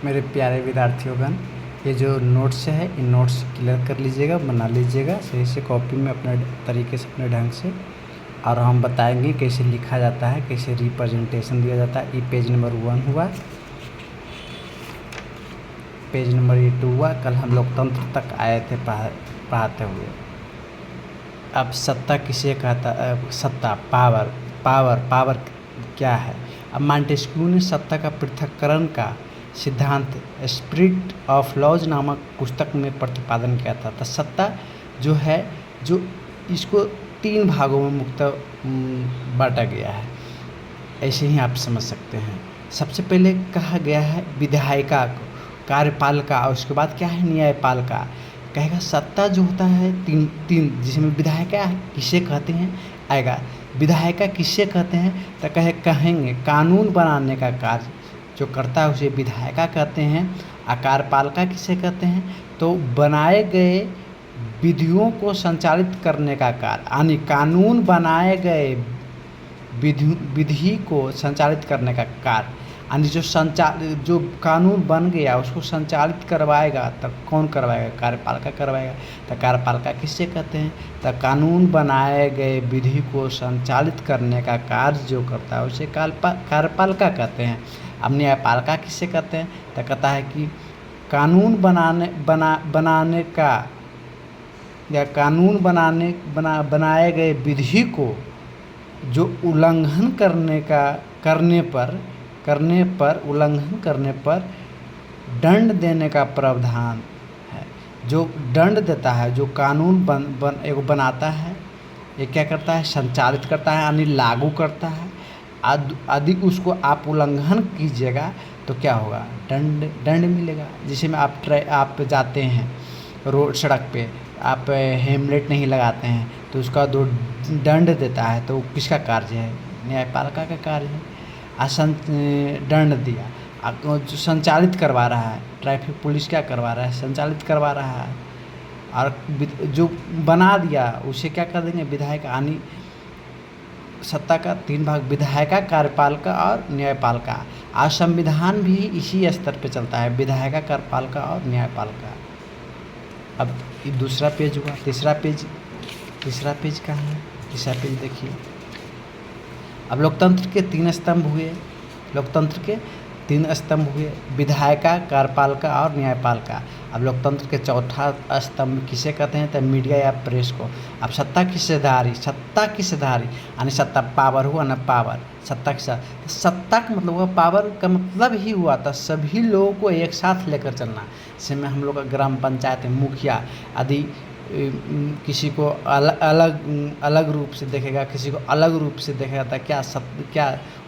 मेरे प्यारे विद्यार्थियोगण, ये जो नोट्स है इन नोट्स क्लियर कर लीजिएगा, बना लीजिएगा सही से कॉपी में अपने तरीके से, अपने ढंग से। और हम बताएंगे कैसे लिखा जाता है, कैसे रिप्रेजेंटेशन दिया जाता है। ये पेज नंबर 1 हुआ, पेज नंबर ये 2 हुआ। कल हम लोकतंत्र तक आए थे पढ़ाते हुए। अब सत्ता किसे कहता, सत्ता, पावर। पावर क्या है? अब मॉन्टेस्क्यू ने सत्ता का पृथक्करण का सिद्धांत स्पिरिट ऑफ लॉज नामक पुस्तक में प्रतिपादन किया था। तो सत्ता जो है, जो इसको 3 भागों में बांटा गया है। ऐसे ही आप समझ सकते हैं। सबसे पहले कहा गया है विधायिका को, कार्यपालिका, और उसके बाद क्या है न्यायपालिका। कहेगा सत्ता जो होता है तीन जिसमें विधायिका किसे कहते हैं आएगा। विधायिका किसे कहते हैं तो कहेंगे कानून बनाने का कार्य जो करता है उसे विधायिका कहते हैं। कार्यपालिका किसे कहते हैं तो बनाए गए विधियों को संचालित करने का कार्य, यानी कानून बनाए गए विधि को संचालित करने का कार्य, यानी जो कानून बन गया उसको संचालित करवाएगा तो कौन करवाएगा? कार्यपालिका करवाएगा। तो कार्यपालिका किससे कहते हैं तो कानून बनाए गए विधि को संचालित करने का कार्य जो करता है उसे कार्यपालिका कहते हैं। अब न्यायपालिका किससे कहते हैं तो कहता है कि कानून बनाने का या कानून बनाए गए विधि को जो उल्लंघन करने पर दंड देने का प्रावधान है। जो दंड देता है, जो कानून एगो बनाता है, ये क्या करता है? संचालित करता है, यानी लागू करता है। यदि उसको आप उल्लंघन कीजिएगा तो क्या होगा? दंड मिलेगा। जिसे में आप जाते हैं रोड सड़क पे, आप हेलमेट नहीं लगाते हैं तो उसका जो दंड देता है तो किसका कार्य है? न्यायपालिका का कार्य है। दंड दिया, जो संचालित करवा रहा है, ट्रैफिक पुलिस क्या करवा रहा है? संचालित करवा रहा है। और जो बना दिया उसे क्या कर देंगे? विधायिका। यानी सत्ता का 3 भाग, विधायिका, कार्यपालिका और न्यायपालिका। आज संविधान भी इसी स्तर पे चलता है, विधायिका, कार्यपालिका और न्यायपालिका। अब ये दूसरा पेज हुआ। तीसरा पेज कहाँ है? तीसरा पेज देखिए। अब लोकतंत्र के 3 स्तंभ हुए, विधायिका, कार्यपालिका और न्यायपालिका। अब लोकतंत्र के चौथा स्तंभ किसे कहते हैं तो मीडिया या प्रेस को। अब सत्ता की सिधारी यानी सत्ता, पावर हुआ ना, पावर, सत्ता का मतलब हुआ, पावर का मतलब ही हुआ था सभी लोगों को एक साथ लेकर चलना। जैसे में हम लोग का ग्राम पंचायत में मुखिया आदि किसी को अलग रूप से देखेगा, किसी को अलग रूप से देखेगा तो क्या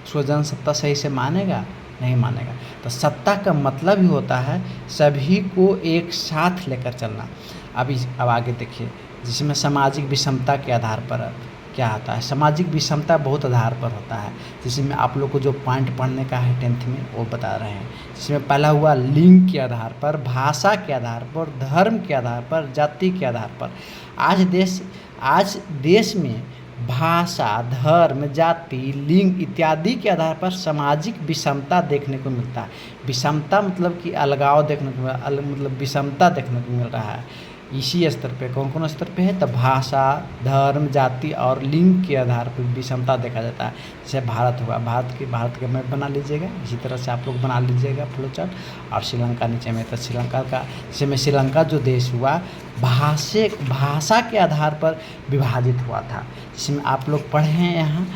उसको जनसत्ता सही से मानेगा? नहीं मानेगा। तो सत्ता का मतलब ही होता है सभी को एक साथ लेकर चलना। अब आगे देखिए, जिसमें सामाजिक विषमता के आधार पर क्या होता है? सामाजिक विषमता बहुत आधार पर होता है, जिसमें आप लोग को जो पॉइंट पढ़ने का है 10th में वो बता रहे हैं। जिसमें पहला हुआ लिंग के आधार पर, भाषा के आधार पर, धर्म के आधार पर, जाति के आधार पर। आज देश में भाषा, धर्म, जाति, लिंग इत्यादि के आधार पर सामाजिक विषमता देखने को मिलता है। विषमता मतलब कि अलगाव देखने को मतलब विषमता देखने को मिल रहा है। इसी स्तर पे कौन स्तर पे है तो भाषा, धर्म, जाति और लिंग के आधार पर विषमता देखा जाता है। जैसे भारत हुआ, भारत का मैप बना लीजिएगा, इसी तरह से आप लोग बना लीजिएगा फ्लो चार्ट। और श्रीलंका नीचे में, तो श्रीलंका का, जैसे में श्रीलंका जो देश हुआ भाषा के आधार पर विभाजित हुआ था। जिसमें आप लोग पढ़े हैं यहाँ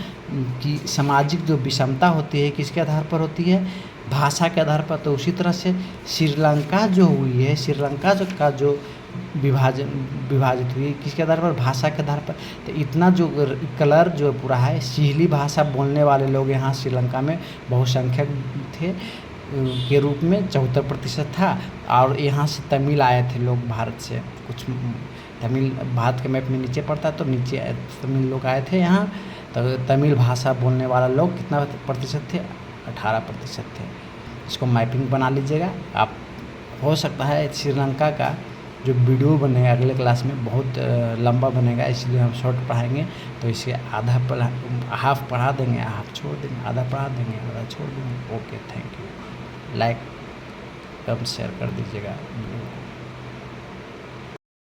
कि सामाजिक जो विषमता होती है किसके आधार पर होती है? भाषा के आधार पर। तो उसी तरह से श्रीलंका जो हुई है, श्रीलंका का जो विभाजित हुई किसके आधार पर? भाषा के आधार पर। तो इतना जो कलर जो पूरा है, सिंहली भाषा बोलने वाले लोग यहाँ श्रीलंका में बहुसंख्यक थे के रूप में 74% था। और यहाँ से तमिल आए थे लोग, भारत से कुछ तमिल, भारत के मैप में नीचे पड़ता है तो नीचे तमिल लोग आए थे यहाँ। तो तमिल भाषा बोलने वाला लोग कितना प्रतिशत थे? 18% थे। इसको मैपिंग बना लीजिएगा आप। हो सकता है श्रीलंका का जो वीडियो बनेगा अगले क्लास में बहुत लंबा बनेगा, इसलिए हम शॉर्ट पढ़ाएंगे। तो इसे हाफ पढ़ा देंगे, हाफ छोड़ देंगे, आधा पढ़ा देंगे, आधा छोड़ देंगे। Okay, thank you. Like come share कर दीजिएगा वीडियो को।